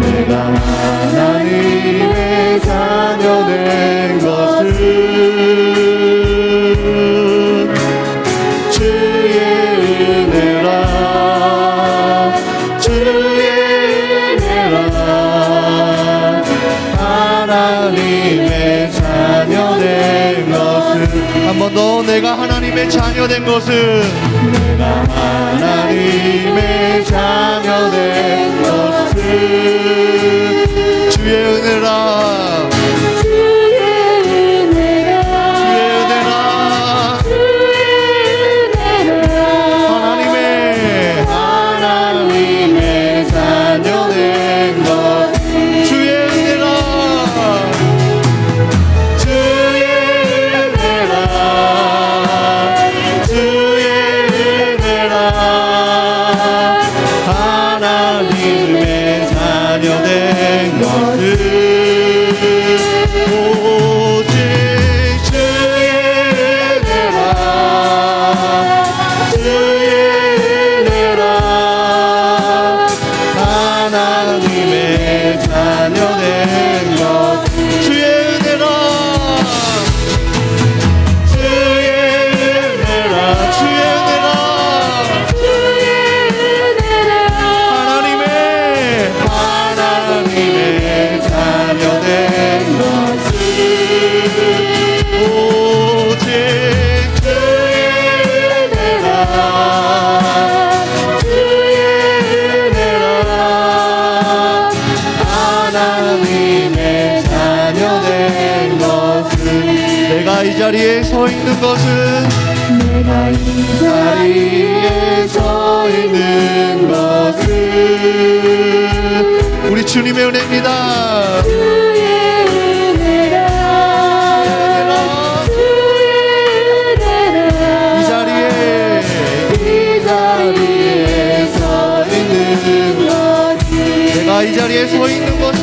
내가 하나님의 자녀 된 것은 주의 은혜라 주의 은혜라 하나님의 자녀 된 것은 한 번 더 내가 하나님의 자녀 된 것은 내가 하나님의 자녀 된 것은 주의 은혜라 주의 은혜라 주의 은혜라 하나님의 자녀 된 것은 주의 은혜라 주의 은혜라 주의 은혜라 하나님의 자녀 된 것은 오직 주의 은혜라 주의 은혜라 하나님의 자녀 된 것은 주의 은혜라 주의 은혜라 주의 은혜라 하나님의 자녀 된 것은 오직 주의 은혜라 주의 은혜라 하나님의 자녀 된 것은 내가 이 자리에 서 있는 것은 내가 이 자리에 서 있는 것은 우리 주님의 은혜입니다. 주의 은혜라 주의 은혜라 이 자리에 서 있는 것은 내가 이 자리에 서 있는 것은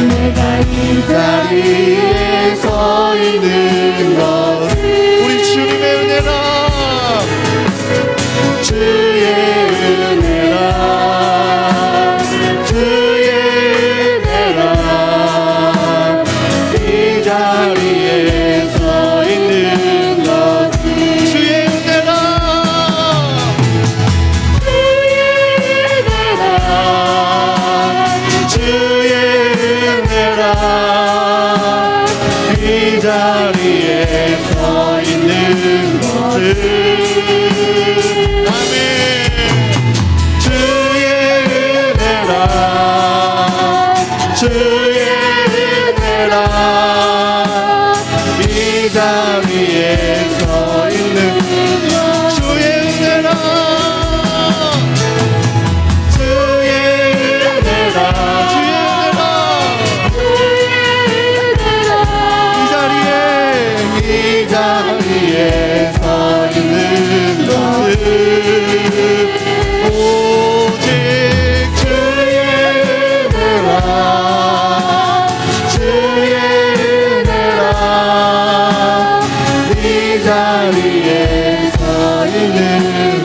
내가 이 자리에 서 있는 것은 우리 주님의 은혜라 주의 은혜라 주의 은혜라 이 자리에 서 있는 것은 주의 은혜라 주의 은혜라 이 자리에 서 있는 것은 아멘 주의 은혜라 주의 은혜라 이 자리에 서 있는 주의 은혜라 주의 은혜라 주의 은혜라 이 자리에 서 있는 것은 오직 주의 은혜라 주의 은혜라 이 자리에 서 있는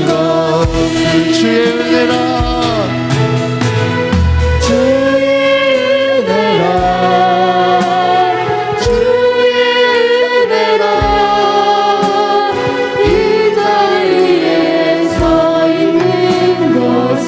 것은 주의 은혜라 주의 은혜라 주의 은혜라 이 자리에 서 있는 것은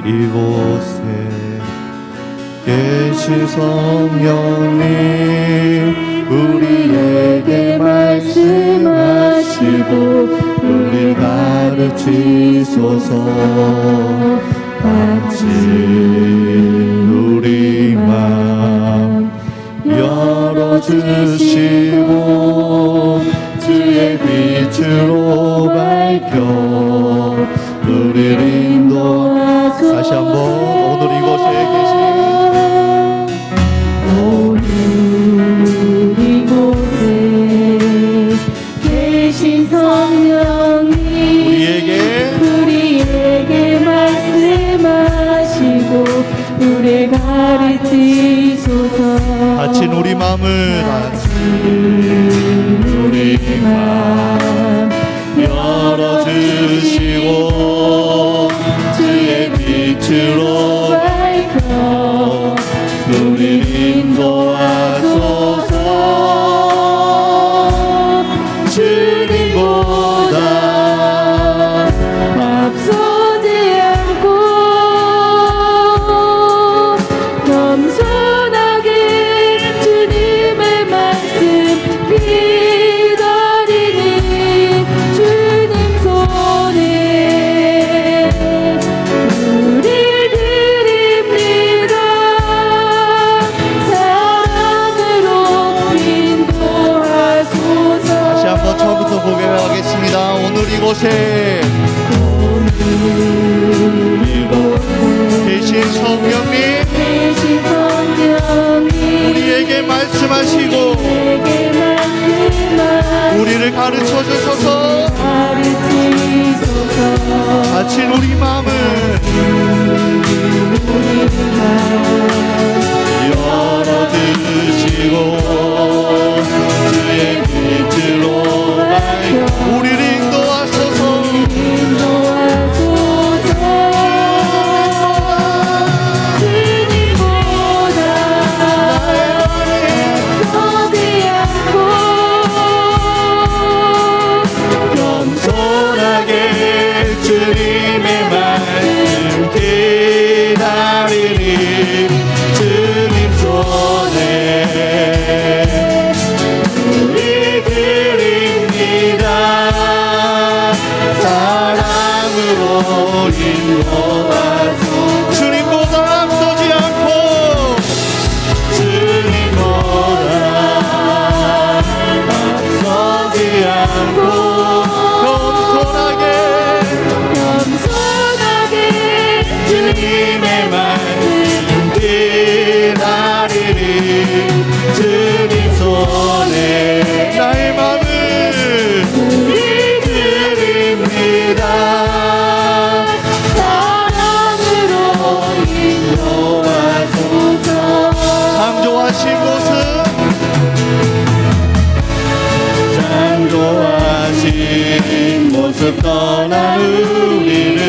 이곳에 계신 성령님 우리에게 말씀하시고 우리 가르치소서 같이 우리 맘 열어주시고 주의 빛으로 밝혀 우리를 인도하소서. 다시 한번 오늘 이곳에 계신 오늘 이곳에 대신 성령님 우리에게 말씀하시고 우리 가르치소서. 다친 우리 마음을 우리 마음 열어주시고 주의 빛으로 밝혀 우리를 인도하소서. 주님보다 앞서지 않고 겸손하게 주님의 말씀 기다리는 주님 손에 우릴 드립니다. 사랑으로 인도하소서. 다시 한번 처음부터 보게 하겠습니다. 오늘 이곳에 계신 성령님 대신 성령님 우리에게 말씀하시고 우리를 가르쳐 주셔서 가르치소서. 다친 우리 마음을 열어주시고 주의 빛으로 밝혀 우리를 인도하소서. 인도하소서. 주님보다 서지 않고 겸손하게 주님의 말씀 기다리니 주님 손에 우리 드립니다. 사랑으로 인도하소서. 주님보다 앞서지 않고 주님보다 앞서지 않고 겸손하게 주님의 말씀 기다리니 주님 손에 나의 마음을 드립니다. 사랑으로 인도하소서. 창조하신 곳은 창조하신 모습 떠난 우리를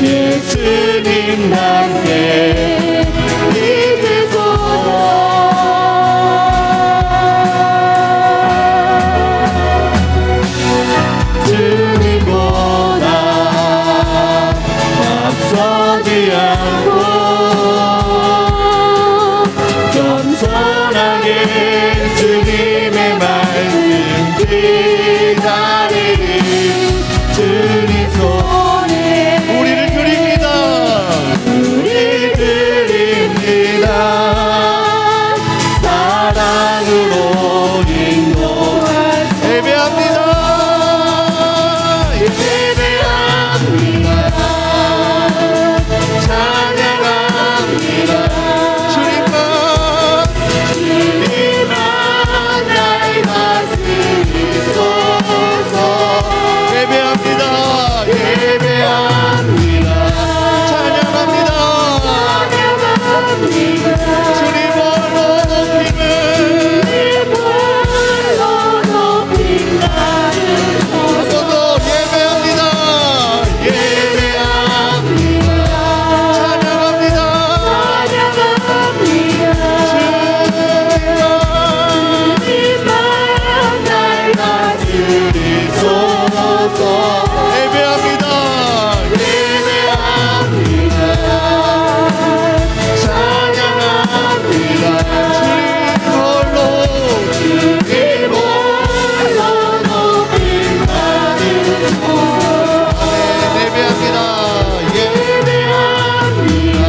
예수님 함께 믿으소서. 주님보다 앞서지 않고 겸손하게 주님의 말씀 기다리니 주님 손에 우리를 드립니다. 우리를 드립니다. 사랑으로 인도하소서. 예배합니다. 예배합니다. 찬양합니다. 주님만 나의 다스리소서. 예배합니다. 예배합니다. 찬양합니다. 주님 홀로 높이는 한번더 예배합니다. 예배합니다. 찬양합니다. 주님만 날 다스리소서. 예배합니다. 예배합니다. 찬양합니다. 주님 홀로 높임 받으소서. 예배합니다. 예배합니다.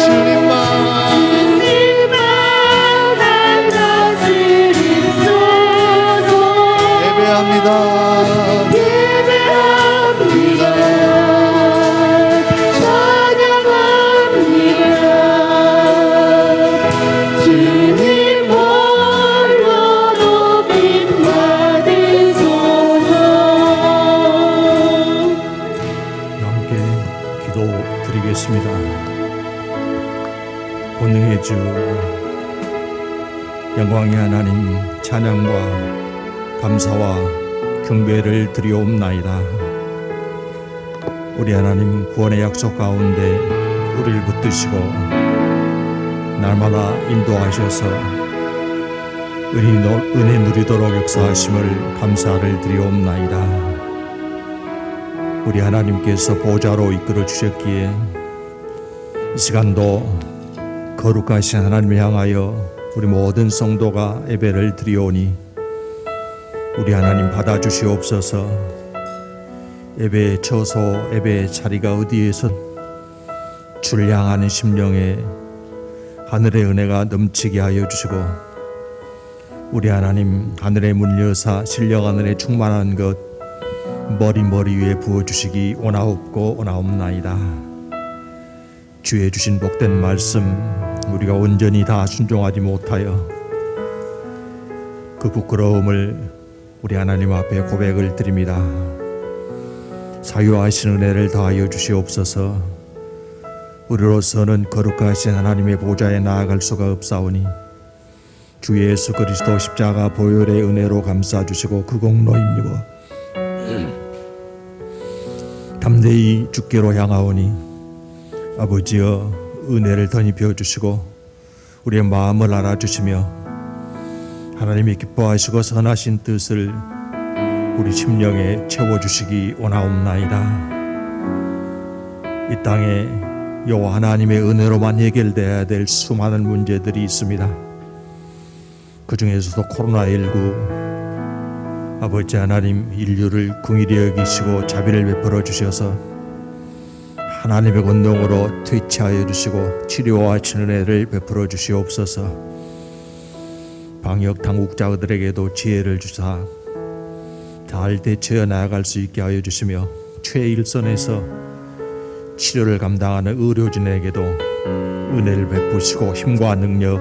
주님만 주님만 날 다스리소서. 영광의 하나님, 찬양과 감사와 경배를 드리옵나이다. 우리 하나님, 구원의 약속 가운데 우리를 붙드시고 날마다 인도하셔서 은혜 누리도록 역사하심을 감사를 드리옵나이다. 우리 하나님께서 보좌로 이끌어 주셨기에 이 시간도 거룩하신 하나님을 향하여 우리 모든 성도가 예배를 드리오니 우리 하나님 받아주시옵소서. 예배의 처소, 예배의 자리가 어디에서 주를 향하는 심령에 하늘의 은혜가 넘치게 하여 주시고 우리 하나님 하늘의 문 여사 신령 하늘에 충만한 것 머리 위에 부어주시기 원하옵고 원하옵나이다. 주의 주신 복된 말씀 우리가 온전히 다 순종하지 못하여 그 부끄러움을 우리 하나님 앞에 고백을 드립니다. 사유하신 은혜를 더하여 주시옵소서. 우리로서는 거룩하신 하나님의 보좌에 나아갈 수가 없사오니 주 예수 그리스도 십자가 보혈의 은혜로 감싸주시고 그 공로 힘입어 담대히 주께로 향하오니 아버지여 은혜를 덧입혀 주시고 우리의 마음을 알아주시며 하나님이 기뻐하시고 선하신 뜻을 우리 심령에 채워주시기 원하옵나이다. 이 땅에 여호와 하나님의 은혜로만 해결되어야 될 수많은 문제들이 있습니다. 그 중에서도 코로나19 아버지 하나님 인류를 긍휼히 여기시고 자비를 베풀어 주셔서 하나님의 권능으로 퇴치하여 주시고 치료하신 은혜를 베풀어 주시옵소서. 방역 당국자들에게도 지혜를 주사 잘 대처해 나아갈 수 있게 하여 주시며 최일선에서 치료를 감당하는 의료진에게도 은혜를 베푸시고 힘과 능력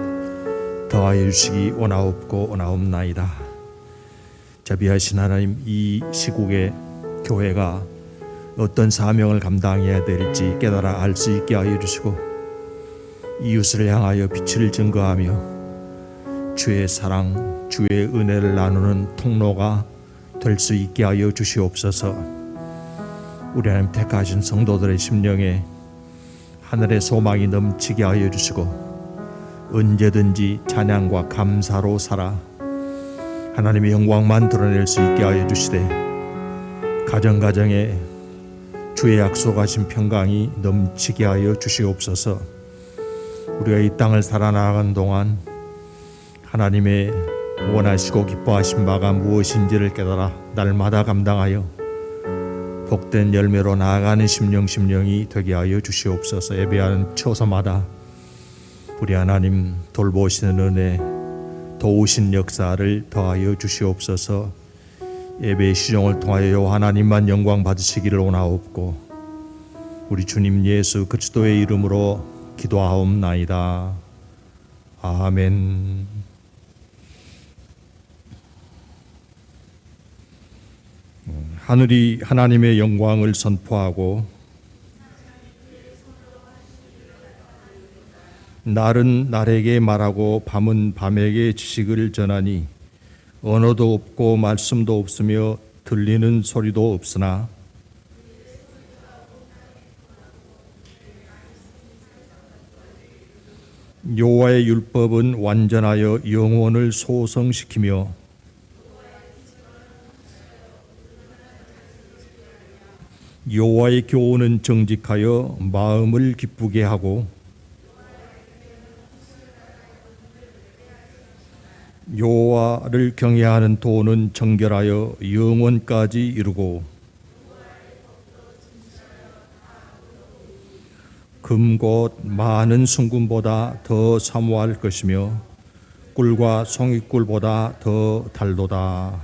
더하여 주시기 원하옵고 원하옵나이다. 자비하신 하나님, 이 시국에 교회가 어떤 사명을 감당해야 될지 깨달아 알 수 있게 하여 주시고 이웃을 향하여 빛을 증거하며 주의 사랑, 주의 은혜를 나누는 통로가 될 수 있게 하여 주시옵소서. 우리 하나님 택하신 성도들의 심령에 하늘의 소망이 넘치게 하여 주시고 언제든지 찬양과 감사로 살아 하나님의 영광만 드러낼 수 있게 하여 주시되 가정가정에 주의 약속하신 평강이 넘치게 하여 주시옵소서. 우리가 이 땅을 살아나가는 동안 하나님의 원하시고 기뻐하신 바가 무엇인지를 깨달아 날마다 감당하여 복된 열매로 나아가는 심령이 되게 하여 주시옵소서. 예배하는 처소마다 우리 하나님 돌보시는 은혜, 도우신 역사를 더하여 주시옵소서. 예배의 시종을 통하여 하나님만 영광 받으시기를 원하옵고 우리 주님 예수 그리스도의 이름으로 기도하옵나이다. 아멘. 하늘이 하나님의 영광을 선포하고 날은 날에게 말하고 밤은 밤에게 지식을 전하니 언어도 없고 말씀도 없으며 들리는 소리도 없으나 여호와의 율법은 완전하여 영혼을 소성시키며 여호와의 교훈은 정직하여 마음을 기쁘게 하고 여호와를 경외하는 도는 정결하여 영원까지 이루고 금곧 많은 순금보다 더 사모할 것이며 꿀과 송이꿀보다 더 달도다.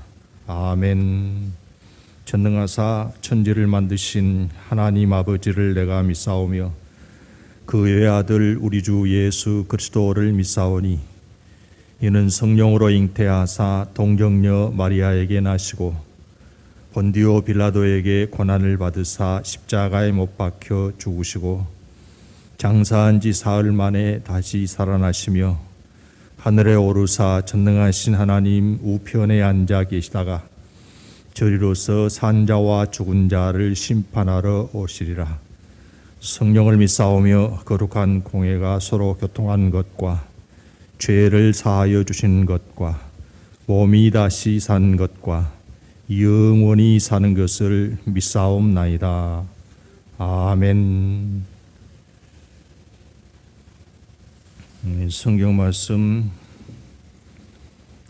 아멘. 전능하사 천지를 만드신 하나님 아버지를 내가 믿사오며 그 외아들 우리 주 예수 그리스도를 믿사오니 이는 성령으로 잉태하사 동정녀 마리아에게 나시고 본디오 빌라도에게 고난을 받으사 십자가에 못 박혀 죽으시고 장사한 지 사흘 만에 다시 살아나시며 하늘에 오르사 전능하신 하나님 우편에 앉아 계시다가 저리로서 산자와 죽은 자를 심판하러 오시리라. 성령을 믿사오며 거룩한 공회가 서로 교통한 것과 죄를 사하여 주신 것과 몸이 다시 산 것과 영원히 사는 것을 믿사옵나이다. 아멘. 성경 말씀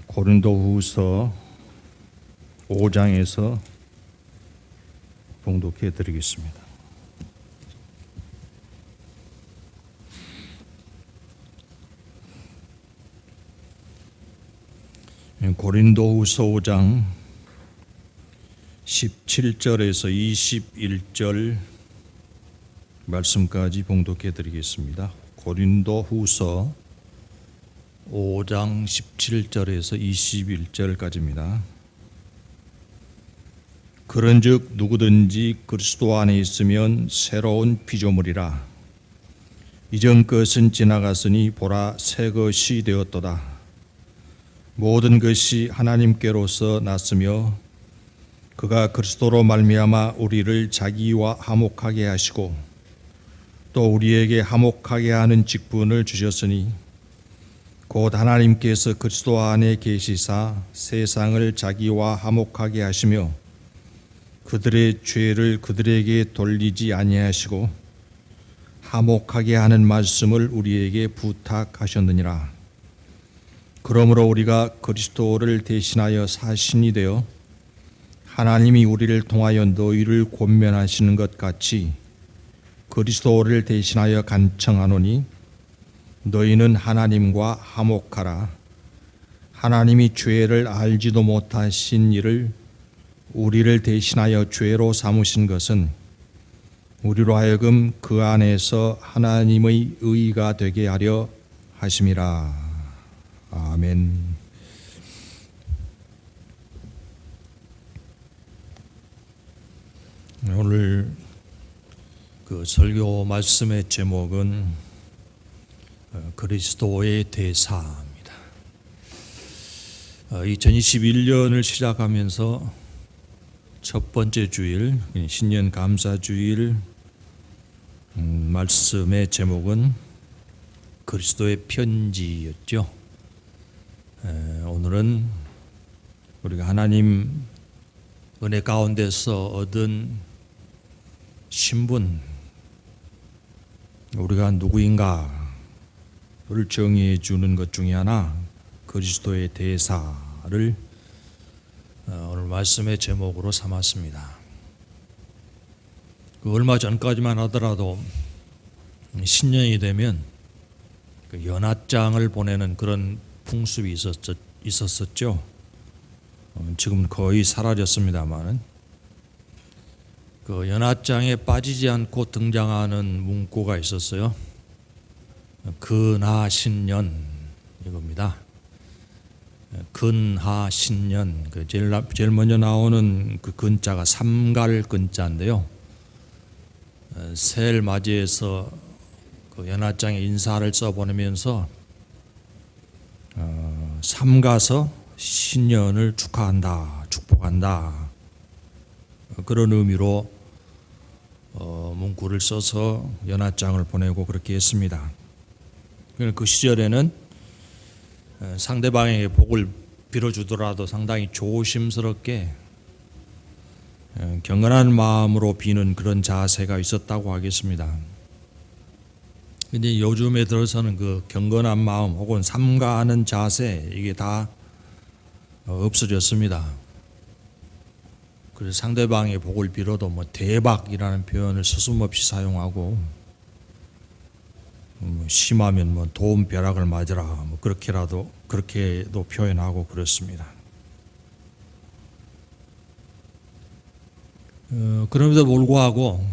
고린도후서 5장에서 봉독해 드리겠습니다. 고린도후서 5장 17절에서 21절 말씀까지 봉독해 드리겠습니다. 고린도후서 5장 17절에서 21절까지입니다. 그런즉 누구든지 그리스도 안에 있으면 새로운 피조물이라. 이전 것은 지나갔으니 보라 새 것이 되었도다. 모든 것이 하나님께로서 났으며 그가 그리스도로 말미암아 우리를 자기와 화목하게 하시고 또 우리에게 화목하게 하는 직분을 주셨으니 곧 하나님께서 그리스도 안에 계시사 세상을 자기와 화목하게 하시며 그들의 죄를 그들에게 돌리지 아니하시고 화목하게 하는 말씀을 우리에게 부탁하셨느니라. 그러므로 우리가 그리스도를 대신하여 사신이 되어 하나님이 우리를 통하여 너희를 권면하시는 것 같이 그리스도를 대신하여 간청하노니 너희는 하나님과 화목하라. 하나님이 죄를 알지도 못하신 이를 우리를 대신하여 죄로 삼으신 것은 우리로 하여금 그 안에서 하나님의 의가 되게 하려 하심이라. 아멘. 오늘 그 설교 말씀의 제목은 그리스도의 대사입니다. 2021년을 시작하면서 첫 번째 주일, 신년 감사 주일 말씀의 제목은 그리스도의 편지였죠. 오늘은 우리가 하나님 은혜 가운데서 얻은 신분, 우리가 누구인가를 정의해 주는 것 중에 하나 그리스도의 대사를 오늘 말씀의 제목으로 삼았습니다. 얼마 전까지만 하더라도 신년이 되면 그 연합장을 보내는 그런 풍습이 있었었죠. 지금 거의 사라졌습니다만 그 연합장에 빠지지 않고 등장하는 문구가 있었어요. 근하신년 이겁니다. 근하신년, 그 제일 먼저 나오는 그 근자가 삼갈 근자인데요. 새해를 맞이해서 그 연합장에 인사를 써보내면서 삼가서 신년을 축하한다, 축복한다, 그런 의미로 문구를 써서 연합장을 보내고 그렇게 했습니다. 그 시절에는 상대방에게 복을 빌어주더라도 상당히 조심스럽게 경건한 마음으로 비는 그런 자세가 있었다고 하겠습니다. 근데 요즘에 들어서는 그 경건한 마음 혹은 삼가하는 자세, 이게 다 없어졌습니다. 그래서 상대방의 복을 빌어도 뭐 대박이라는 표현을 서슴없이 사용하고, 심하면 뭐 도움 벼락을 맞으라, 뭐 그렇게도 표현하고 그렇습니다. 그럼에도 불구하고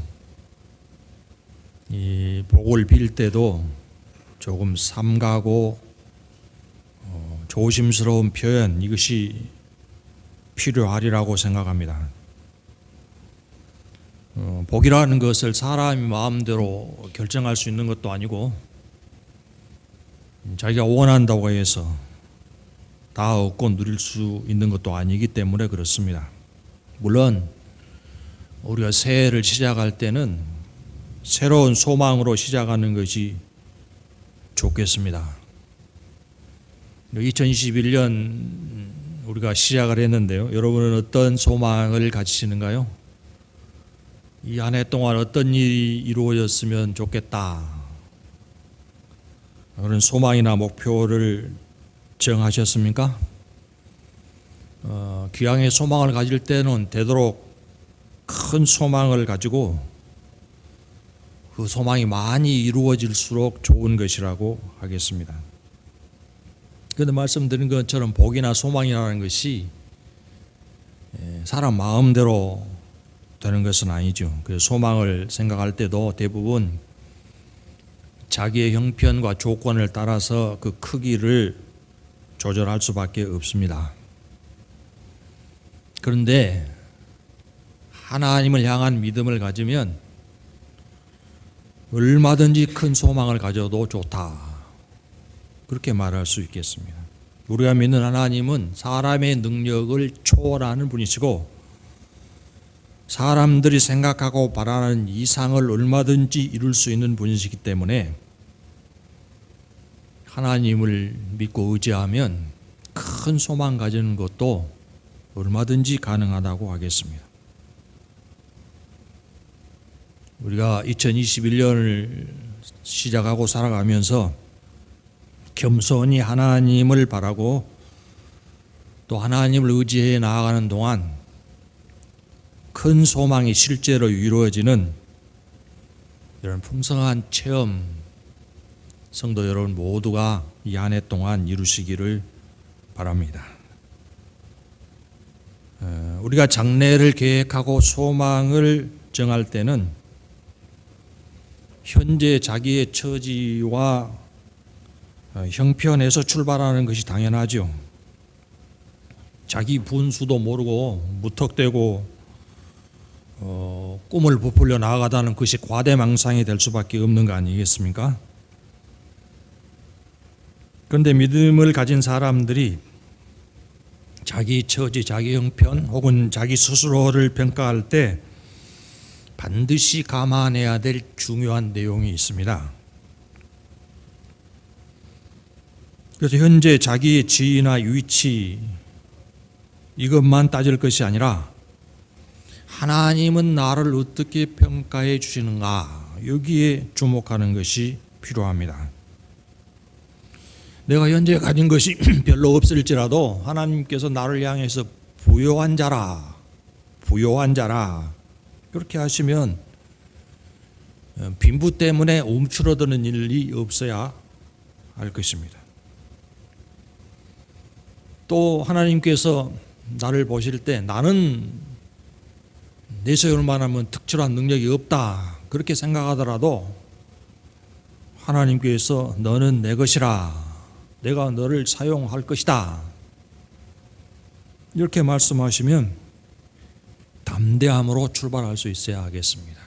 이 복을 빌 때도 조금 삼가고 조심스러운 표현, 이것이 필요하리라고 생각합니다. 복이라는 것을 사람이 마음대로 결정할 수 있는 것도 아니고 자기가 원한다고 해서 다 얻고 누릴 수 있는 것도 아니기 때문에 그렇습니다. 물론 우리가 새해를 시작할 때는 새로운 소망으로 시작하는 것이 좋겠습니다. 2021년 우리가 시작을 했는데요. 여러분은 어떤 소망을 가지시는가요? 이 한 해 동안 어떤 일이 이루어졌으면 좋겠다. 그런 소망이나 목표를 정하셨습니까? 귀향의 소망을 가질 때는 되도록 큰 소망을 가지고 그 소망이 많이 이루어질수록 좋은 것이라고 하겠습니다. 그런데 말씀드린 것처럼 복이나 소망이라는 것이 사람 마음대로 되는 것은 아니죠. 그 소망을 생각할 때도 대부분 자기의 형편과 조건을 따라서 그 크기를 조절할 수밖에 없습니다. 그런데 하나님을 향한 믿음을 가지면 얼마든지 큰 소망을 가져도 좋다. 그렇게 말할 수 있겠습니다. 우리가 믿는 하나님은 사람의 능력을 초월하는 분이시고 사람들이 생각하고 바라는 이상을 얼마든지 이룰 수 있는 분이시기 때문에 하나님을 믿고 의지하면 큰 소망 가지는 것도 얼마든지 가능하다고 하겠습니다. 우리가 2021년을 시작하고 살아가면서 겸손히 하나님을 바라고 또 하나님을 의지해 나아가는 동안 큰 소망이 실제로 이루어지는 이런 풍성한 체험 성도 여러분 모두가 이 한 해 동안 이루시기를 바랍니다. 우리가 장래를 계획하고 소망을 정할 때는 현재 자기의 처지와 형편에서 출발하는 것이 당연하죠. 자기 분수도 모르고 무턱대고 꿈을 부풀려 나아가다는 것이 과대망상이 될 수밖에 없는 거 아니겠습니까? 그런데 믿음을 가진 사람들이 자기 처지, 자기 형편 혹은 자기 스스로를 평가할 때 반드시 감안해야 될 중요한 내용이 있습니다. 그래서 현재 자기의 지위나 위치 이것만 따질 것이 아니라 하나님은 나를 어떻게 평가해 주시는가 여기에 주목하는 것이 필요합니다. 내가 현재 가진 것이 별로 없을지라도 하나님께서 나를 향해서 부요한 자라 그렇게 하시면 빈부 때문에 움츠러드는 일이 없어야 할 것입니다. 또 하나님께서 나를 보실 때 나는 내세울 만하면 특출한 능력이 없다 그렇게 생각하더라도 하나님께서 너는 내 것이라 내가 너를 사용할 것이다 이렇게 말씀하시면 담대함으로 출발할 수 있어야 하겠습니다.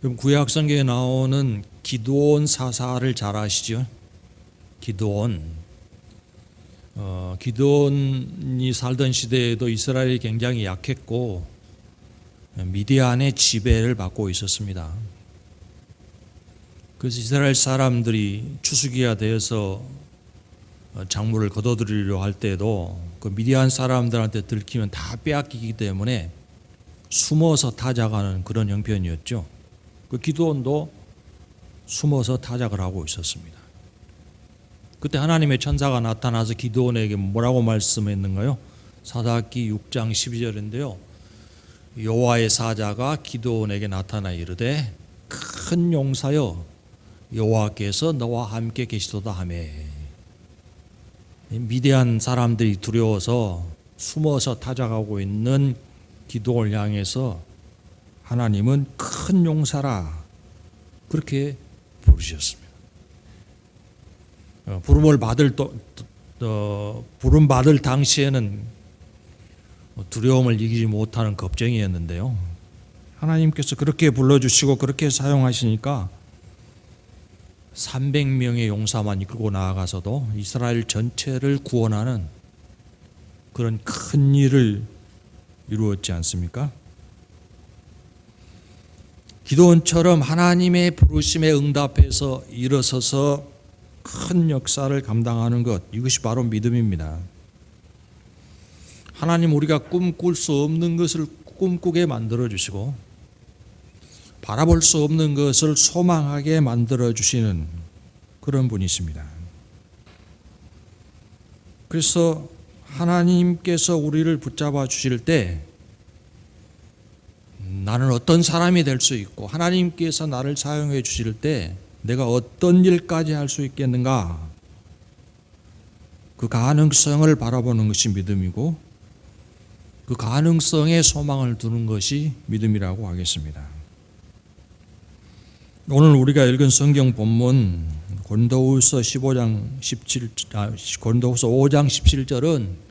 그럼 구약 성경에 나오는 기드온 사사를 잘 아시죠? 기드온이 살던 시대에도 이스라엘이 굉장히 약했고 미디안의 지배를 받고 있었습니다. 그래서 이스라엘 사람들이 추수기가 되어서 작물을 거둬들이려 할 때도 그 미디안 사람들한테 들키면 다 빼앗기기 때문에 숨어서 타작하는 그런 형편이었죠. 그 기드온도 숨어서 타작을 하고 있었습니다. 그때 하나님의 천사가 나타나서 기드온에게 뭐라고 말씀했는가요? 사사기 6장 12절인데요. 여호와의 사자가 기드온에게 나타나 이르되 큰 용사여 여호와께서 너와 함께 계시도다 하매. 미디안 사람들이 두려워서 숨어서 타작하고 있는 기드온을 향해서 하나님은 큰 용사라 그렇게 부르셨습니다. 부름 받을 당시에는 두려움을 이기지 못하는 겁쟁이였는데요. 하나님께서 그렇게 불러주시고 그렇게 사용하시니까 300명의 용사만 이끌고 나아가서도 이스라엘 전체를 구원하는 그런 큰 일을 이루었지 않습니까? 기도원처럼 하나님의 부르심에 응답해서 일어서서 큰 역사를 감당하는 것, 이것이 바로 믿음입니다. 하나님, 우리가 꿈꿀 수 없는 것을 꿈꾸게 만들어주시고 바라볼 수 없는 것을 소망하게 만들어주시는 그런 분이십니다. 그래서 하나님께서 우리를 붙잡아 주실 때 나는 어떤 사람이 될 수 있고, 하나님께서 나를 사용해 주실 때 내가 어떤 일까지 할 수 있겠는가, 그 가능성을 바라보는 것이 믿음이고 그 가능성에 소망을 두는 것이 믿음이라고 하겠습니다. 오늘 우리가 읽은 성경 본문 고린도후서 5장 17절은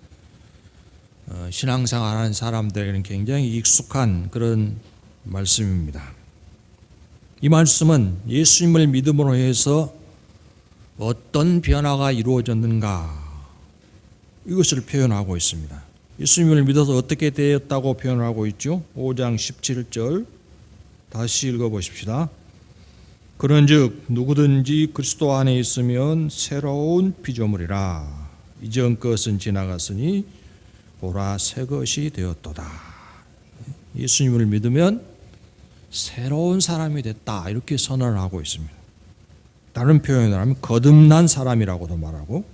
신앙생활하는 사람들에게는 굉장히 익숙한 그런 말씀입니다. 이 말씀은 예수님을 믿음으로 해서 어떤 변화가 이루어졌는가, 이것을 표현하고 있습니다. 예수님을 믿어서 어떻게 되었다고 표현하고 있죠? 5장 17절 다시 읽어보십시다. 그런즉 누구든지 그리스도 안에 있으면 새로운 피조물이라, 이전 것은 지나갔으니 보라 새 것이 되었도다. 예수님을 믿으면 새로운 사람이 됐다, 이렇게 선언을 하고 있습니다. 다른 표현을 하면 거듭난 사람이라고도 말하고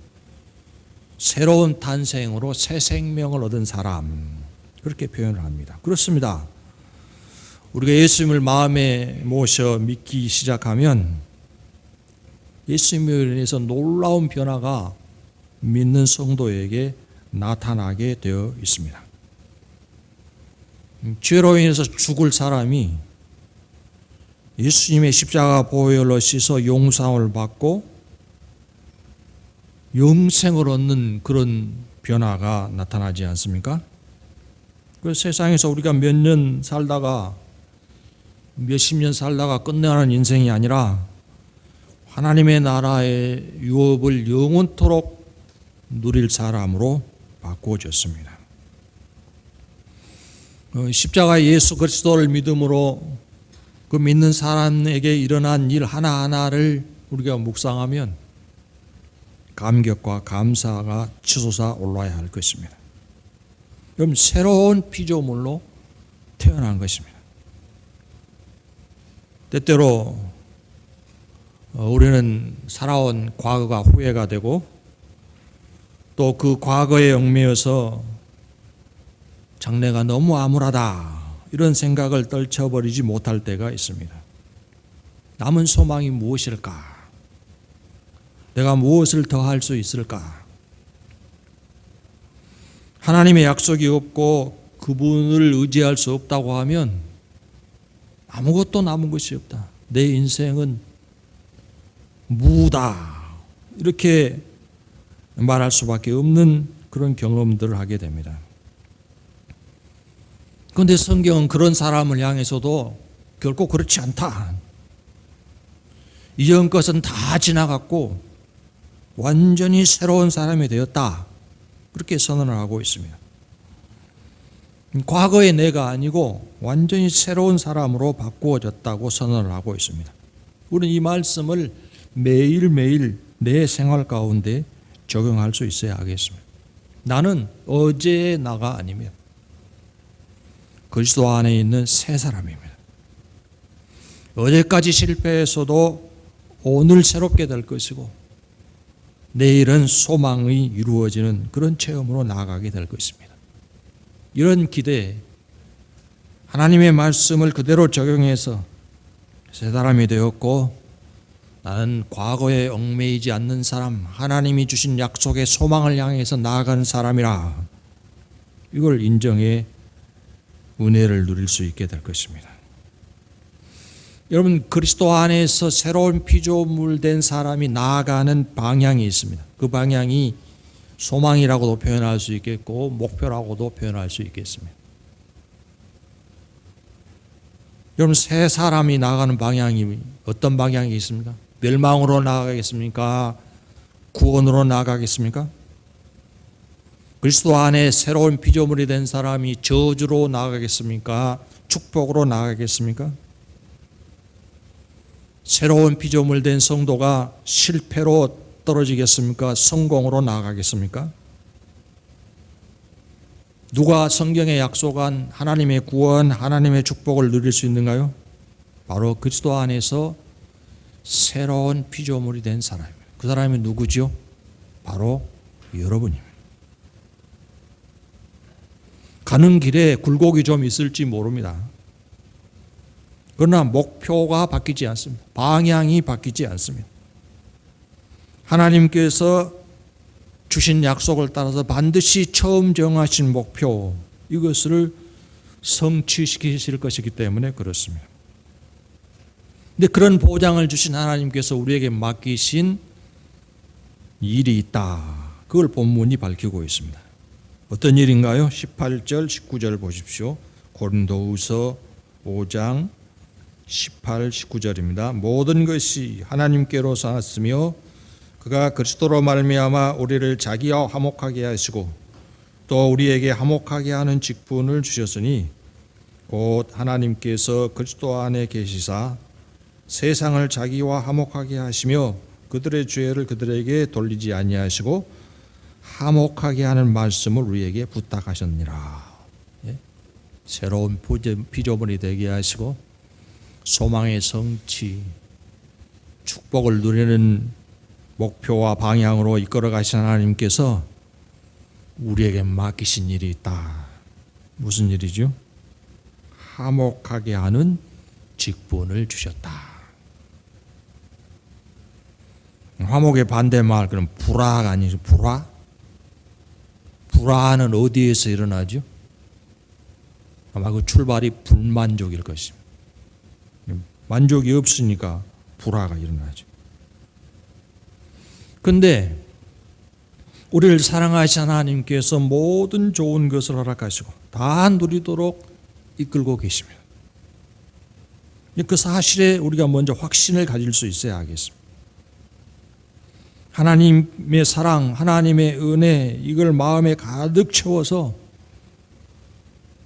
새로운 탄생으로 새 생명을 얻은 사람, 그렇게 표현을 합니다. 그렇습니다. 우리가 예수님을 마음에 모셔 믿기 시작하면 예수님에 인해서 놀라운 변화가 믿는 성도에게 나타나게 되어 있습니다. 죄로 인해서 죽을 사람이 예수님의 십자가 보혈로 씻어 용서함을 받고 영생을 얻는 그런 변화가 나타나지 않습니까? 그 세상에서 우리가 몇 년 살다가 몇십 년 살다가 끝내는 인생이 아니라 하나님의 나라의 유업을 영원토록 누릴 사람으로 바꾸어졌습니다. 십자가 예수 그리스도를 믿음으로 그 믿는 사람에게 일어난 일 하나하나를 우리가 묵상하면 감격과 감사가 치솟아 올라야 할 것입니다. 그럼 새로운 피조물로 태어난 것입니다. 때때로 우리는 살아온 과거가 후회가 되고 또 그 과거에 얽매여서 장래가 너무 암울하다, 이런 생각을 떨쳐버리지 못할 때가 있습니다. 남은 소망이 무엇일까? 내가 무엇을 더 할 수 있을까? 하나님의 약속이 없고 그분을 의지할 수 없다고 하면 아무것도 남은 것이 없다. 내 인생은 무다, 이렇게 말할 수밖에 없는 그런 경험들을 하게 됩니다. 그런데 성경은 그런 사람을 향해서도 결코 그렇지 않다, 이전 것은 다 지나갔고 완전히 새로운 사람이 되었다, 그렇게 선언을 하고 있습니다. 과거의 내가 아니고 완전히 새로운 사람으로 바꾸어졌다고 선언을 하고 있습니다. 우리는 이 말씀을 매일매일 내 생활 가운데 적용할 수 있어야 하겠습니다. 나는 어제의 나가 아니면 그리스도 안에 있는 새 사람입니다. 어제까지 실패했어도 오늘 새롭게 될 것이고 내일은 소망이 이루어지는 그런 체험으로 나아가게 될 것입니다. 이런 기대에 하나님의 말씀을 그대로 적용해서 새 사람이 되었고 나는 과거에 얽매이지 않는 사람, 하나님이 주신 약속의 소망을 향해서 나아가는 사람이라, 이걸 인정해 은혜를 누릴 수 있게 될 것입니다. 여러분, 그리스도 안에서 새로운 피조물 된 사람이 나아가는 방향이 있습니다. 그 방향이 소망이라고도 표현할 수 있겠고 목표라고도 표현할 수 있겠습니다. 여러분, 새 사람이 나아가는 방향이 어떤 방향이 있습니까? 멸망으로 나아가겠습니까? 구원으로 나아가겠습니까? 그리스도 안에 새로운 피조물이 된 사람이 저주로 나아가겠습니까? 축복으로 나아가겠습니까? 새로운 피조물 된 성도가 실패로 떨어지겠습니까? 성공으로 나아가겠습니까? 누가 성경에 약속한 하나님의 구원, 하나님의 축복을 누릴 수 있는가요? 바로 그리스도 안에서 새로운 피조물이 된 사람입니다. 그 사람이 누구죠? 바로 여러분입니다. 가는 길에 굴곡이 좀 있을지 모릅니다. 그러나 목표가 바뀌지 않습니다. 방향이 바뀌지 않습니다. 하나님께서 주신 약속을 따라서 반드시 처음 정하신 목표, 이것을 성취시키실 것이기 때문에 그렇습니다. 근데 그런 보장을 주신 하나님께서 우리에게 맡기신 일이 있다. 그걸 본문이 밝히고 있습니다. 어떤 일인가요? 18절, 19절 보십시오. 고린도후서 5장 18, 19절입니다. 모든 것이 하나님께로서 났으며 그가 그리스도로 말미암아 우리를 자기와 화목하게 하시고 또 우리에게 화목하게 하는 직분을 주셨으니 곧 하나님께서 그리스도 안에 계시사 세상을 자기와 화목하게 하시며 그들의 죄를 그들에게 돌리지 아니하시고 화목하게 하는 말씀을 우리에게 부탁하셨니라. 새로운 피조물이 되게 하시고 소망의 성취, 축복을 누리는 목표와 방향으로 이끌어 가신 하나님께서 우리에게 맡기신 일이 있다. 무슨 일이죠? 화목하게 하는 직분을 주셨다. 화목의 반대말, 그럼 불화가 아니죠. 불화? 불화는 어디에서 일어나죠? 아마 그 출발이 불만족일 것입니다. 만족이 없으니까 불화가 일어나죠. 그런데 우리를 사랑하신 하나님께서 모든 좋은 것을 허락하시고 다 누리도록 이끌고 계십니다. 그 사실에 우리가 먼저 확신을 가질 수 있어야 하겠습니다. 하나님의 사랑, 하나님의 은혜, 이걸 마음에 가득 채워서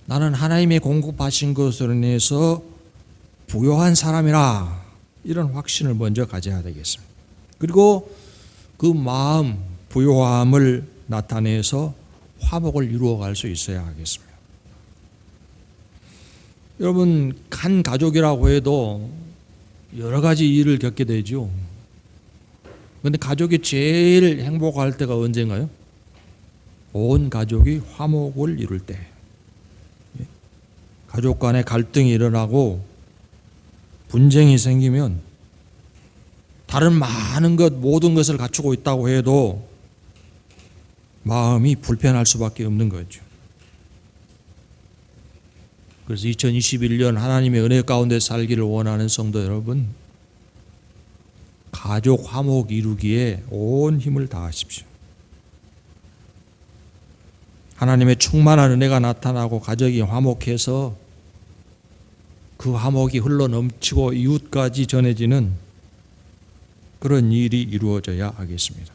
나는 하나님의 공급하신 것으로 인해서 부요한 사람이라, 이런 확신을 먼저 가져야 되겠습니다. 그리고 그 마음, 부요함을 나타내서 화목을 이루어갈 수 있어야 하겠습니다. 여러분, 한 가족이라고 해도 여러 가지 일을 겪게 되죠. 그런데 가족이 제일 행복할 때가 언젠가요? 온 가족이 화목을 이룰 때. 가족 간에 갈등이 일어나고 분쟁이 생기면 다른 많은 것, 모든 것을 갖추고 있다고 해도 마음이 불편할 수밖에 없는 거죠. 그래서 2021년 하나님의 은혜 가운데 살기를 원하는 성도 여러분, 가족 화목 이루기에 온 힘을 다하십시오. 하나님의 충만한 은혜가 나타나고 가족이 화목해서 그 화목이 흘러 넘치고 이웃까지 전해지는 그런 일이 이루어져야 하겠습니다.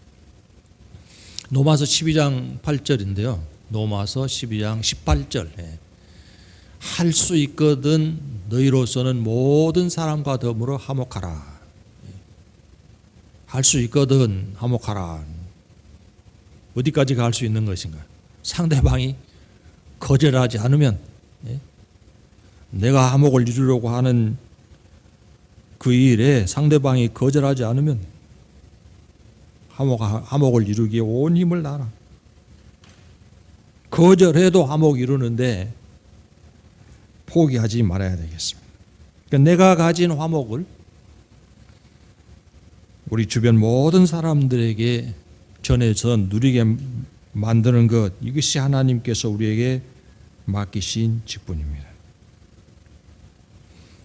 로마서 12장 8절인데요. 로마서 12장 18절. 할 수 있거든 너희로서는 모든 사람과 더불어 화목하라. 할 수 있거든 화목하라. 어디까지 갈 수 있는 것인가? 상대방이 거절하지 않으면, 내가 화목을 이루려고 하는 그 일에 상대방이 거절하지 않으면 화목을 이루기에 온 힘을 다하라. 거절해도 화목 이루는데 포기하지 말아야 되겠습니다. 그러니까 내가 가진 화목을 우리 주변 모든 사람들에게 전해서 누리게 만드는 것, 이것이 하나님께서 우리에게 맡기신 직분입니다.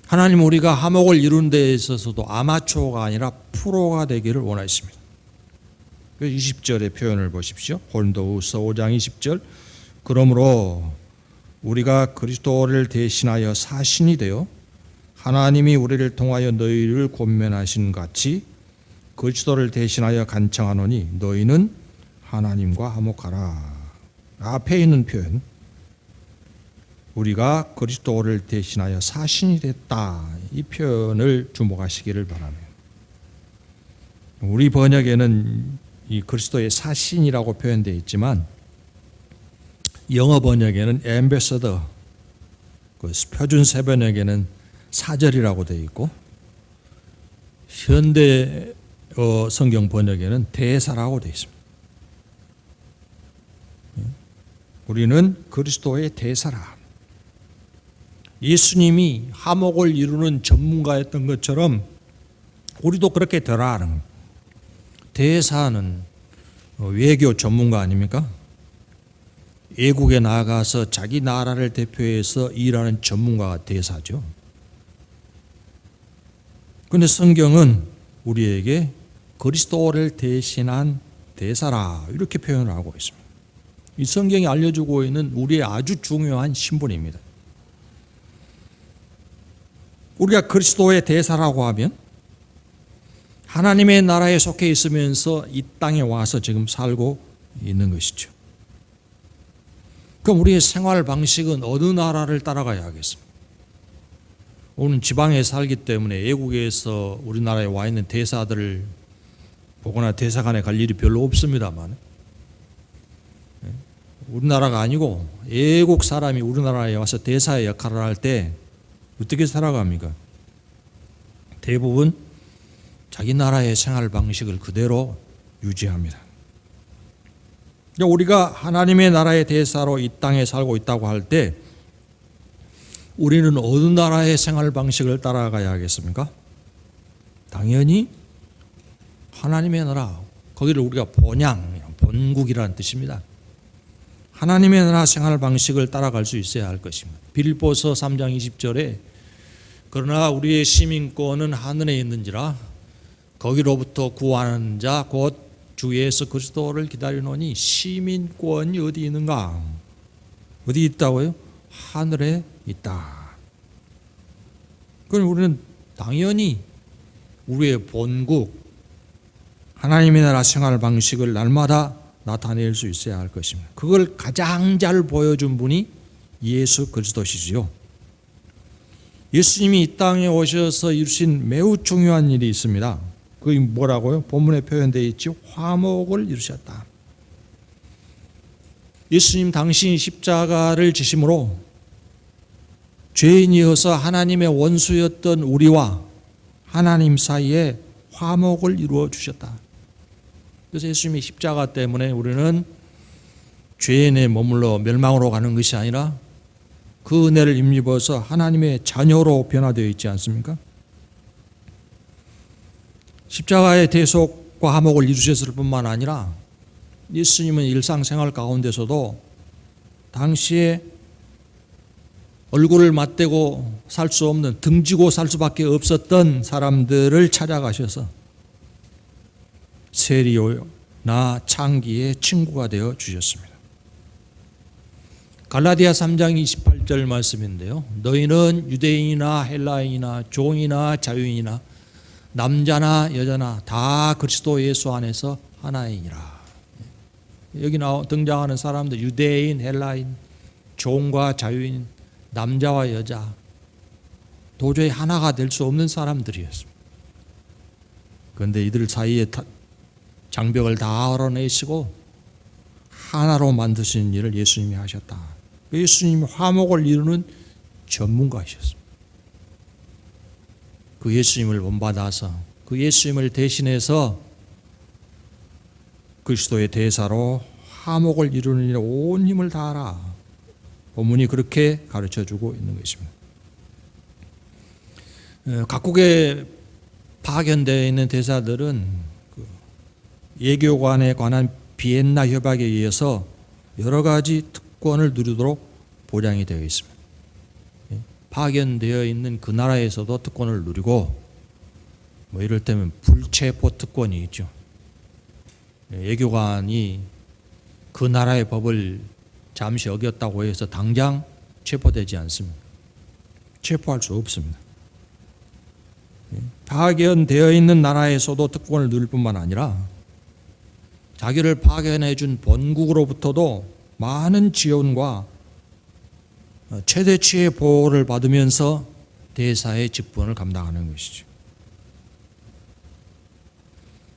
하나님, 우리가 화목을 이루는 데 있어서도 아마추어가 아니라 프로가 되기를 원하십니다. 20절의 표현을 보십시오. 고린도후서 5장 20절. 그러므로 우리가 그리스도를 대신하여 사신이 되어 하나님이 우리를 통하여 너희를 권면하신 같이 그리스도를 대신하여 간청하노니 너희는 하나님과 화목하라. 앞에 있는 표현, 우리가 그리스도를 대신하여 사신이 됐다, 이 표현을 주목하시기를 바랍니다. 우리 번역에는 이 그리스도의 사신이라고 표현되어 있지만 영어 번역에는 앰베서더, 그 표준 세번역에는 사절이라고 되어 있고 현대 성경 번역에는 대사라고 되어 있습니다. 우리는 그리스도의 대사라. 예수님이 화목을 이루는 전문가였던 것처럼 우리도 그렇게 되라 하는 거예요. 대사는 외교 전문가 아닙니까? 외국에 나가서 자기 나라를 대표해서 일하는 전문가가 대사죠. 그런데 성경은 우리에게 그리스도를 대신한 대사라, 이렇게 표현을 하고 있습니다. 이 성경이 알려주고 있는 우리의 아주 중요한 신분입니다. 우리가 그리스도의 대사라고 하면 하나님의 나라에 속해 있으면서 이 땅에 와서 지금 살고 있는 것이죠. 그럼 우리의 생활 방식은 어느 나라를 따라가야 하겠습니까? 오늘 지방에 살기 때문에 외국에서 우리나라에 와 있는 대사들을 보거나 대사관에 갈 일이 별로 없습니다만, 우리나라가 아니고 외국 사람이 우리나라에 와서 대사의 역할을 할 때 어떻게 살아갑니까? 대부분 자기 나라의 생활 방식을 그대로 유지합니다. 우리가 하나님의 나라의 대사로 이 땅에 살고 있다고 할 때 우리는 어느 나라의 생활 방식을 따라가야 하겠습니까? 당연히 하나님의 나라, 거기를 우리가 본국이라는 뜻입니다. 하나님의 나라 생활 방식을 따라갈 수 있어야 할 것입니다. 빌립보서 3장 20절에 그러나 우리의 시민권은 하늘에 있는지라 거기로부터 구하는 자 곧 주 예수 그리스도를 기다리노니 시민권이 어디 있는가? 어디 있다고요? 하늘에 있다. 그럼 우리는 당연히 우리의 본국 하나님의 나라 생활 방식을 날마다 나타낼 수 있어야 할 것입니다. 그걸 가장 잘 보여준 분이 예수 그리스도시지요. 예수님이 이 땅에 오셔서 이루신 매우 중요한 일이 있습니다. 그게 뭐라고요? 본문에 표현되어 있지, 화목을 이루셨다. 예수님 당신이 십자가를 지심으로 죄인이어서 하나님의 원수였던 우리와 하나님 사이에 화목을 이루어 주셨다. 그래서 예수님의 십자가 때문에 우리는 죄인에 머물러 멸망으로 가는 것이 아니라 그 은혜를 힘입어서 하나님의 자녀로 변화되어 있지 않습니까? 십자가의 대속과 화목을 이루셨을 뿐만 아니라 예수님은 일상생활 가운데서도 당시에 얼굴을 맞대고 살 수 없는, 등지고 살 수밖에 없었던 사람들을 찾아가셔서 세리요나 창기의 친구가 되어 주셨습니다. 갈라디아 3장 28절 말씀인데요. 너희는 유대인이나 헬라인이나 종이나 자유인이나 남자나 여자나 다 그리스도 예수 안에서 하나이니라. 여기 등장하는 사람들, 유대인, 헬라인, 종과 자유인, 남자와 여자, 도저히 하나가 될 수 없는 사람들이었습니다. 그런데 이들 사이에 장벽을 다 헐어내시고 하나로 만드시는 일을 예수님이 하셨다. 예수님이 화목을 이루는 전문가이셨습니다. 그 예수님을 본받아서 그 예수님을 대신해서 그리스도의 대사로 화목을 이루는 일에 온 힘을 다하라. 본문이 그렇게 가르쳐주고 있는 것입니다. 각국에 파견되어 있는 대사들은 외교관에 관한 비엔나 협약에 의해서 여러 가지 특권을 누리도록 보장이 되어 있습니다. 파견되어 있는 그 나라에서도 특권을 누리고, 뭐 이럴 때면 불체포 특권이 있죠. 외교관이 그 나라의 법을 잠시 어겼다고 해서 당장 체포되지 않습니다. 체포할 수 없습니다. 파견되어 있는 나라에서도 특권을 누릴 뿐만 아니라 자기를 파견해 준 본국으로부터도 많은 지원과 최대치의 보호를 받으면서 대사의 직분을 감당하는 것이죠.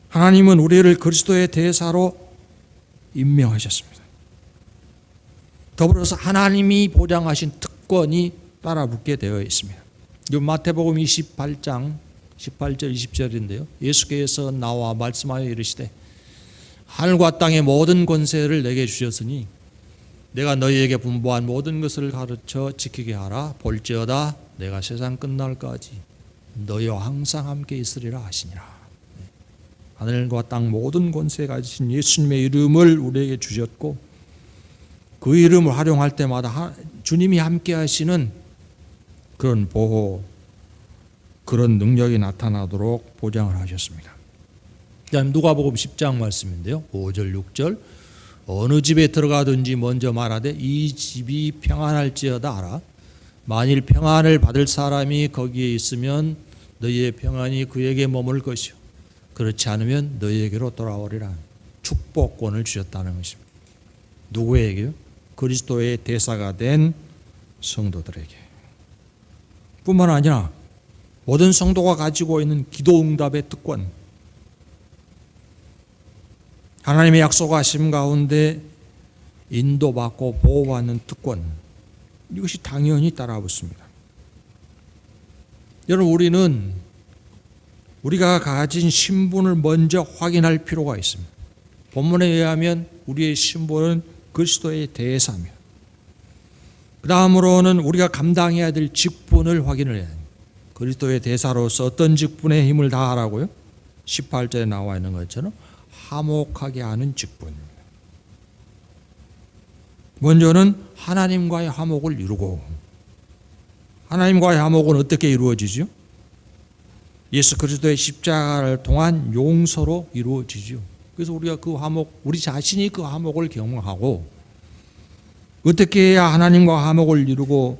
하나님은 우리를 그리스도의 대사로 임명하셨습니다. 더불어서 하나님이 보장하신 특권이 따라붙게 되어 있습니다. 마태복음 28장 18절 20절인데요. 예수께서 나와 말씀하여 이르시되 하늘과 땅의 모든 권세를 내게 주셨으니 내가 너희에게 분부한 모든 것을 가르쳐 지키게 하라. 볼지어다 내가 세상 끝날까지 너희와 항상 함께 있으리라 하시니라. 하늘과 땅 모든 권세 가지신 예수님의 이름을 우리에게 주셨고 그 이름을 활용할 때마다 주님이 함께 하시는 그런 보호, 그런 능력이 나타나도록 보장을 하셨습니다. 그다음 누가복음 10장 말씀인데요. 5절 6절 어느 집에 들어가든지 먼저 말하되 이 집이 평안할지어다 하라. 만일 평안을 받을 사람이 거기에 있으면 너희의 평안이 그에게 머물 것이요 그렇지 않으면 너희에게로 돌아오리라. 축복권을 주셨다는 것입니다. 누구에게요? 그리스도의 대사가 된 성도들에게. 뿐만 아니라 모든 성도가 가지고 있는 기도응답의 특권, 하나님의 약속하심 가운데 인도받고 보호받는 특권, 이것이 당연히 따라붙습니다. 여러분, 우리는 우리가 가진 신분을 먼저 확인할 필요가 있습니다. 본문에 의하면 우리의 신분은 그리스도의 대사입니다. 그 다음으로는 우리가 감당해야 될 직분을 확인을 해야 합니다. 그리스도의 대사로서 어떤 직분에 힘을 다하라고요? 18절에 나와 있는 것처럼 화목하게 하는 직분입니다. 먼저는 하나님과의 화목을 이루고, 하나님과의 화목은 어떻게 이루어지죠? 예수 그리스도의 십자가를 통한 용서로 이루어지죠. 그래서 우리가 그 화목, 우리 자신이 그 화목을 경험하고 어떻게 해야 하나님과 화목을 이루고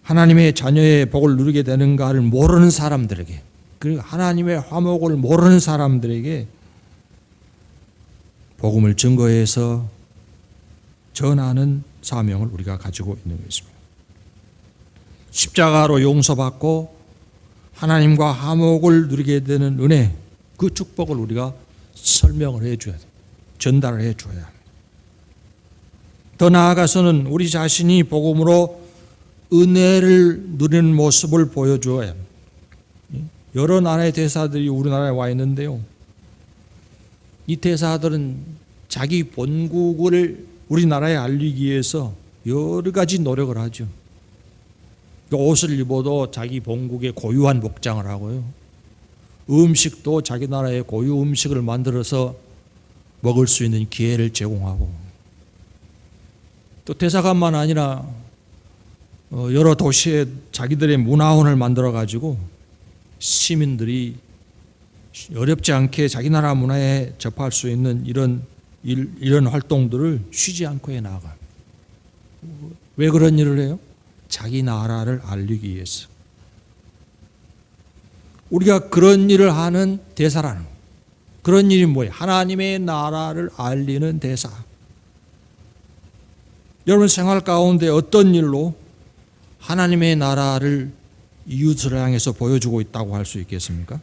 하나님의 자녀의 복을 누리게 되는가를 모르는 사람들에게, 그리고 하나님의 화목을 모르는 사람들에게 복음을 증거해서 전하는 사명을 우리가 가지고 있는 것입니다. 십자가로 용서받고 하나님과 화목을 누리게 되는 은혜, 그 축복을 우리가 설명을 해줘야 돼요. 전달을 해줘야 합니다. 더 나아가서는 우리 자신이 복음으로 은혜를 누리는 모습을 보여줘야 합니다. 여러 나라의 대사들이 우리나라에 와 있는데요. 이 대사들은 자기 본국을 우리나라에 알리기 위해서 여러 가지 노력을 하죠. 옷을 입어도 자기 본국의 고유한 복장을 하고요. 음식도 자기 나라의 고유 음식을 만들어서 먹을 수 있는 기회를 제공하고, 또 대사관만 아니라 여러 도시에 자기들의 문화원을 만들어 가지고 시민들이 어렵지 않게 자기 나라 문화에 접할 수 있는 이런 활동들을 쉬지 않고 해 나가. 왜 그런 일을 해요? 자기 나라를 알리기 위해서. 우리가 그런 일을 하는 대사라는 거예요. 그런 일이 뭐예요? 하나님의 나라를 알리는 대사. 여러분 생활 가운데 어떤 일로 하나님의 나라를 이웃을 향해서 보여주고 있다고 할 수 있겠습니까?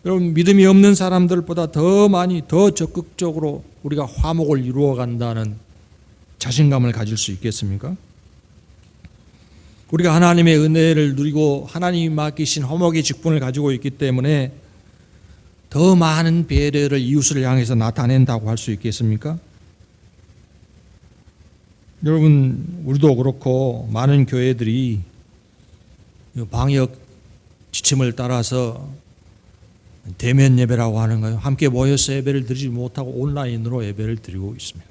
여러분, 믿음이 없는 사람들보다 더 많이, 더 적극적으로 우리가 화목을 이루어 간다는 자신감을 가질 수 있겠습니까? 우리가 하나님의 은혜를 누리고 하나님이 맡기신 화목의 직분을 가지고 있기 때문에 더 많은 배려를 이웃을 향해서 나타낸다고 할 수 있겠습니까? 여러분, 우리도 그렇고 많은 교회들이 방역 지침을 따라서 대면 예배라고 하는 거예요. 함께 모여서 예배를 드리지 못하고 온라인으로 예배를 드리고 있습니다.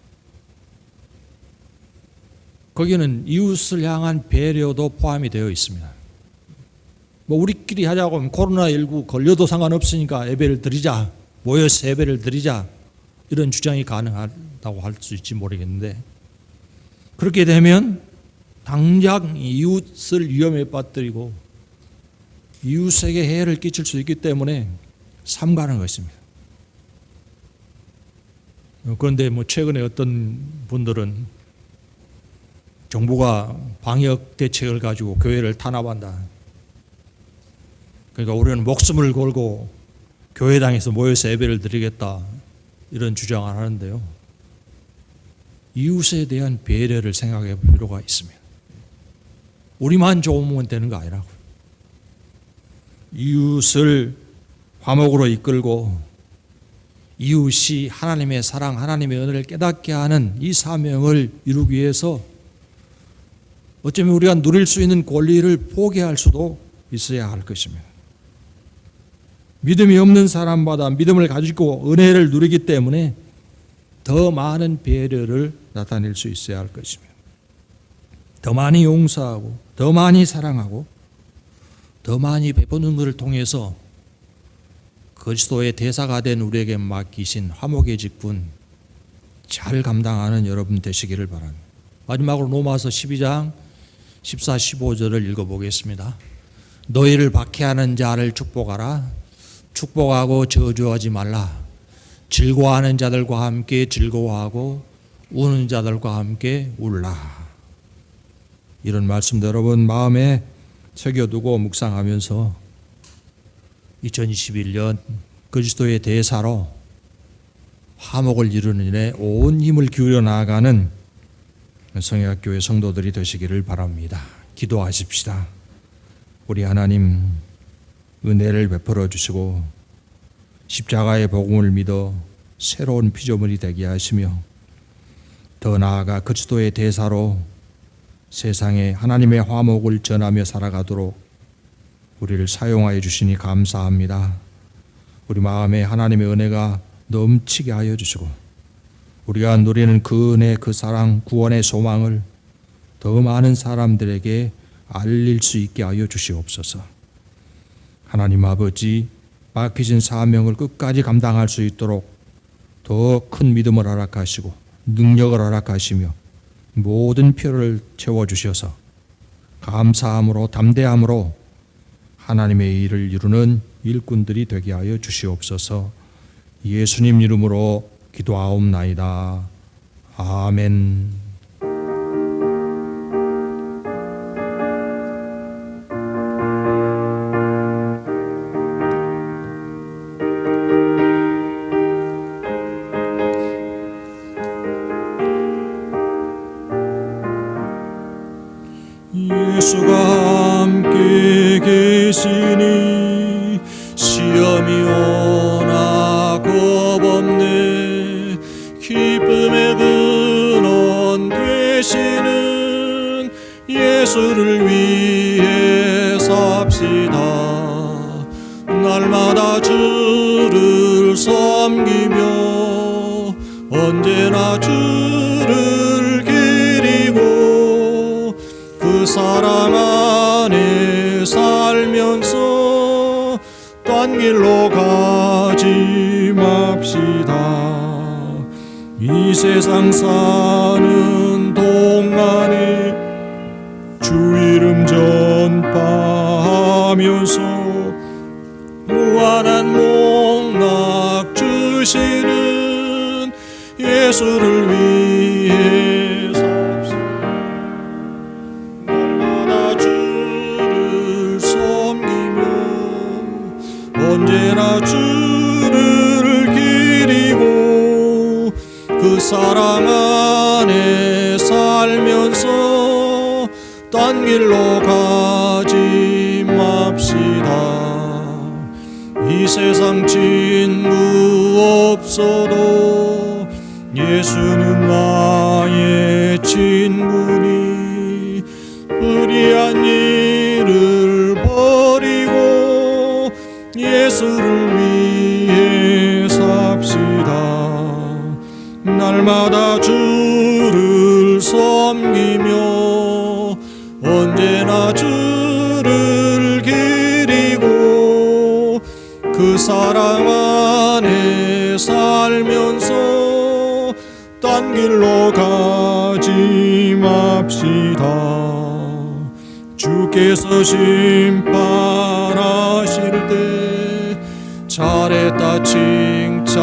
거기는 이웃을 향한 배려도 포함이 되어 있습니다. 뭐 우리끼리 하자고 하면 코로나19 걸려도 상관없으니까 예배를 드리자, 모여서 예배를 드리자, 이런 주장이 가능하다고 할 수 있지 모르겠는데, 그렇게 되면 당장 이웃을 위험에 빠뜨리고 이웃에게 해를 끼칠 수 있기 때문에 삼가는 것입니다. 그런데 최근에 어떤 분들은 정부가 방역 대책을 가지고 교회를 탄압한다. 그러니까 우리는 목숨을 걸고 교회당에서 모여서 예배를 드리겠다, 이런 주장을 하는데요. 이웃에 대한 배려를 생각해 볼 필요가 있습니다. 우리만 좋으면 되는 거 아니라고. 이웃을 화목으로 이끌고 이웃이 하나님의 사랑, 하나님의 은혜를 깨닫게 하는 이 사명을 이루기 위해서 어쩌면 우리가 누릴 수 있는 권리를 포기할 수도 있어야 할 것입니다. 믿음이 없는 사람마다 믿음을 가지고 은혜를 누리기 때문에 더 많은 배려를 나타낼 수 있어야 할 것입니다. 더 많이 용서하고 더 많이 사랑하고 더 많이 베푸는 것을 통해서 그리스도의 대사가 된 우리에게 맡기신 화목의 직분 잘 감당하는 여러분 되시기를 바랍니다. 마지막으로 로마서 12장 14, 15절을 읽어보겠습니다. 너희를 박해하는 자를 축복하라. 축복하고 저주하지 말라. 즐거워하는 자들과 함께 즐거워하고 우는 자들과 함께 울라. 이런 말씀도 여러분 마음에 새겨두고 묵상하면서 2021년 그리스도의 대사로 화목을 이루는 일에 온 힘을 기울여 나아가는 성약교회 성도들이 되시기를 바랍니다. 기도하십시다. 우리 하나님, 은혜를 베풀어 주시고 십자가의 복음을 믿어 새로운 피조물이 되게 하시며 더 나아가 그리스도의 대사로 세상에 하나님의 화목을 전하며 살아가도록 우리를 사용하여 주시니 감사합니다. 우리 마음에 하나님의 은혜가 넘치게 하여 주시고 우리가 누리는 그 은혜, 그 사랑, 구원의 소망을 더 많은 사람들에게 알릴 수 있게 하여 주시옵소서. 하나님 아버지, 맡기신 사명을 끝까지 감당할 수 있도록 더 큰 믿음을 허락하시고 능력을 허락하시며 모든 필요를 채워주셔서 감사함으로 담대함으로 하나님의 일을 이루는 일꾼들이 되게 하여 주시옵소서. 예수님 이름으로 기도하옵나이다. 아멘. 예수가 함께 계시니 시험이 오나 겁없네. 기쁨의 근원 되시는 예수를 위해 삽시다. 날마다 주를 섬기며 언제나 주를 기리고 그 사랑 안에 살면서 딴 길로 가지 맙시다. 이 세상 사는 동안에 주 이름 전파하면서 무한한 목락 주시는 예수를 위해 삽시다. 날마다 주를 섬기며 언제나 주를 기리고 그 사랑 안에 살면서 딴 길로 가지 맙시다. 이 세상 친구 없어도 예수는 나의 친구니 불의한 일을 버리고 예수를 위해 삽시다. 날마다 주를 섬기며 언제나 주를 기리고 그 사랑 안에 살면서 딴 길로 가지 맙시다. 주께서 심판하실 때 잘했다 칭찬하리니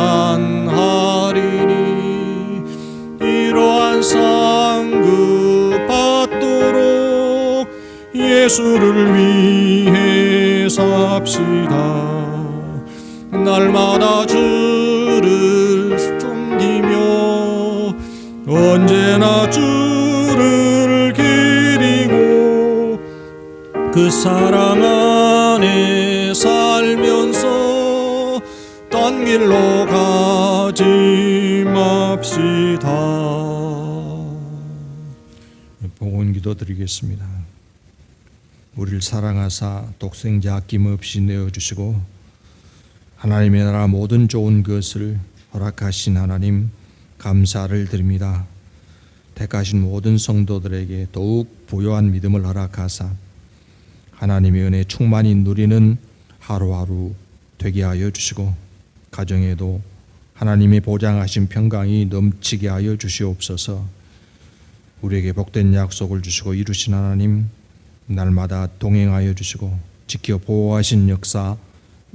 이러한 상급 받도록 예수를 위해 삽시다. 날마다 주를 섬기며 언제나 주를 기리고 그 사랑 안에 살면서 딴 길로 가지 맙시다. 봉헌 기도 드리겠습니다. 우리를 사랑하사 독생자 아낌없이 내어주시고 하나님의 나라 모든 좋은 것을 허락하신 하나님 감사를 드립니다. 택하신 모든 성도들에게 더욱 부요한 믿음을 허락하사 하나님의 은혜 충만히 누리는 하루하루 되게 하여 주시고 가정에도 하나님의 보장하신 평강이 넘치게 하여 주시옵소서. 우리에게 복된 약속을 주시고 이루신 하나님 날마다 동행하여 주시고 지켜 보호하신 역사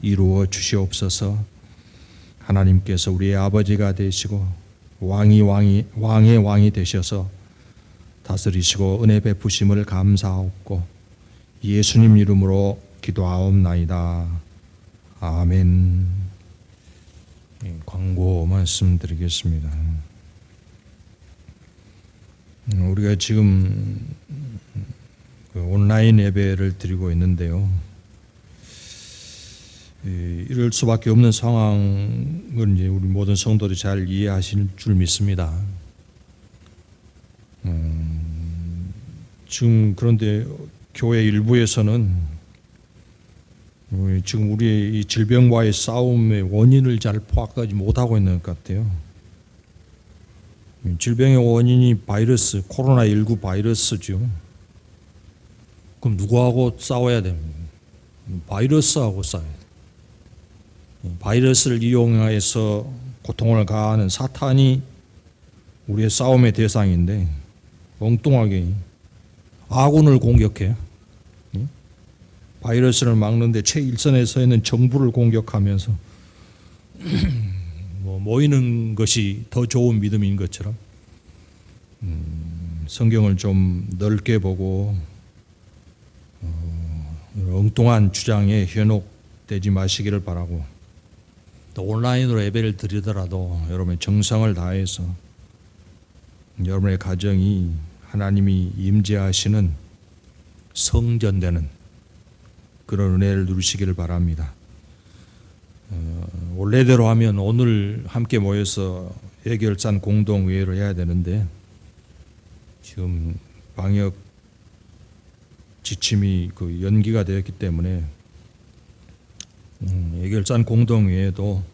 이루어 주시옵소서. 하나님께서 우리의 아버지가 되시고 왕의 왕이 되셔서 다스리시고 은혜 베푸심을 감사하옵고 예수님 이름으로 기도하옵나이다. 아멘. 광고 말씀드리겠습니다. 우리가 지금 온라인 예배를 드리고 있는데요. 이럴 수밖에 없는 상황을 이제 우리 모든 성도들이 잘 이해하실 줄 믿습니다. 지금 그런데 교회 일부에서는 지금 우리의 이 질병과의 싸움의 원인을 잘 파악하지 못하고 있는 것 같아요. 질병의 원인이 바이러스, 코로나19 바이러스죠. 그럼 누구하고 싸워야 됩니까? 바이러스하고 싸워야 돼요. 바이러스를 이용해서 고통을 가하는 사탄이 우리의 싸움의 대상인데 엉뚱하게 아군을 공격해. 바이러스를 막는데 최일선에 서 있는 정부를 공격하면서 모이는 것이 더 좋은 믿음인 것처럼 성경을 좀 넓게 보고 엉뚱한 주장에 현혹되지 마시기를 바라고, 또 온라인으로 예배를 드리더라도 여러분의 정성을 다해서 여러분의 가정이 하나님이 임재하시는 성전되는 그런 은혜를 누리시기를 바랍니다. 원래대로 하면 오늘 함께 모여서 예결산 공동회의를 해야 되는데 지금 방역 지침이 연기가 되었기 때문에 예결산 공동회의도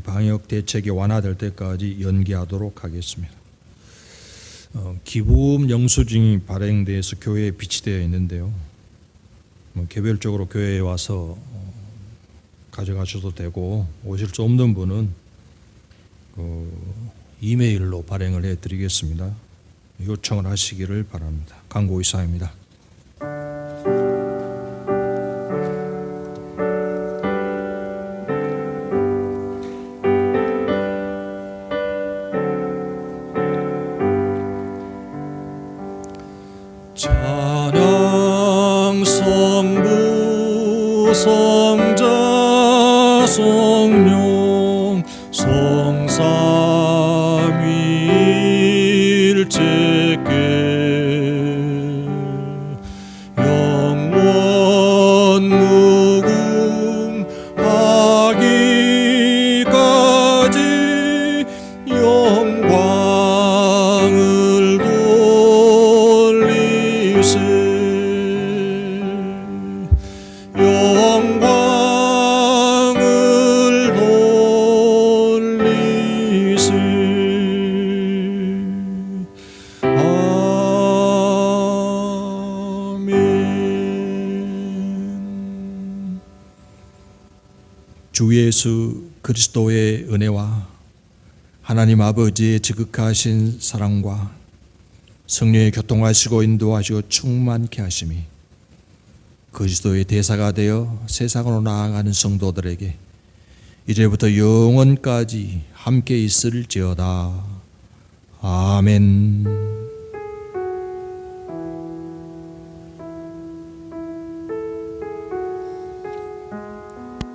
방역 대책이 완화될 때까지 연기하도록 하겠습니다. 기부금 영수증이 발행돼서 교회에 비치되어 있는데요. 개별적으로 교회에 와서 가져가셔도 되고, 오실 수 없는 분은 이메일로 발행을 해드리겠습니다. 요청을 하시기를 바랍니다. 강고 이사입니다. 찬양 성부 성자 성령 성삼위일체께 영원 무궁하기까지 영광을 돌리세. 영광을 돌리세. 아멘. 주 예수 그리스도의 은혜와 하나님 아버지의 지극하신 사랑과 성령의 교통하시고 인도하시고 충만케 하심이 그리스도의 대사가 되어 세상으로 나아가는 성도들에게 이제부터 영원까지 함께 있을지어다. 아멘.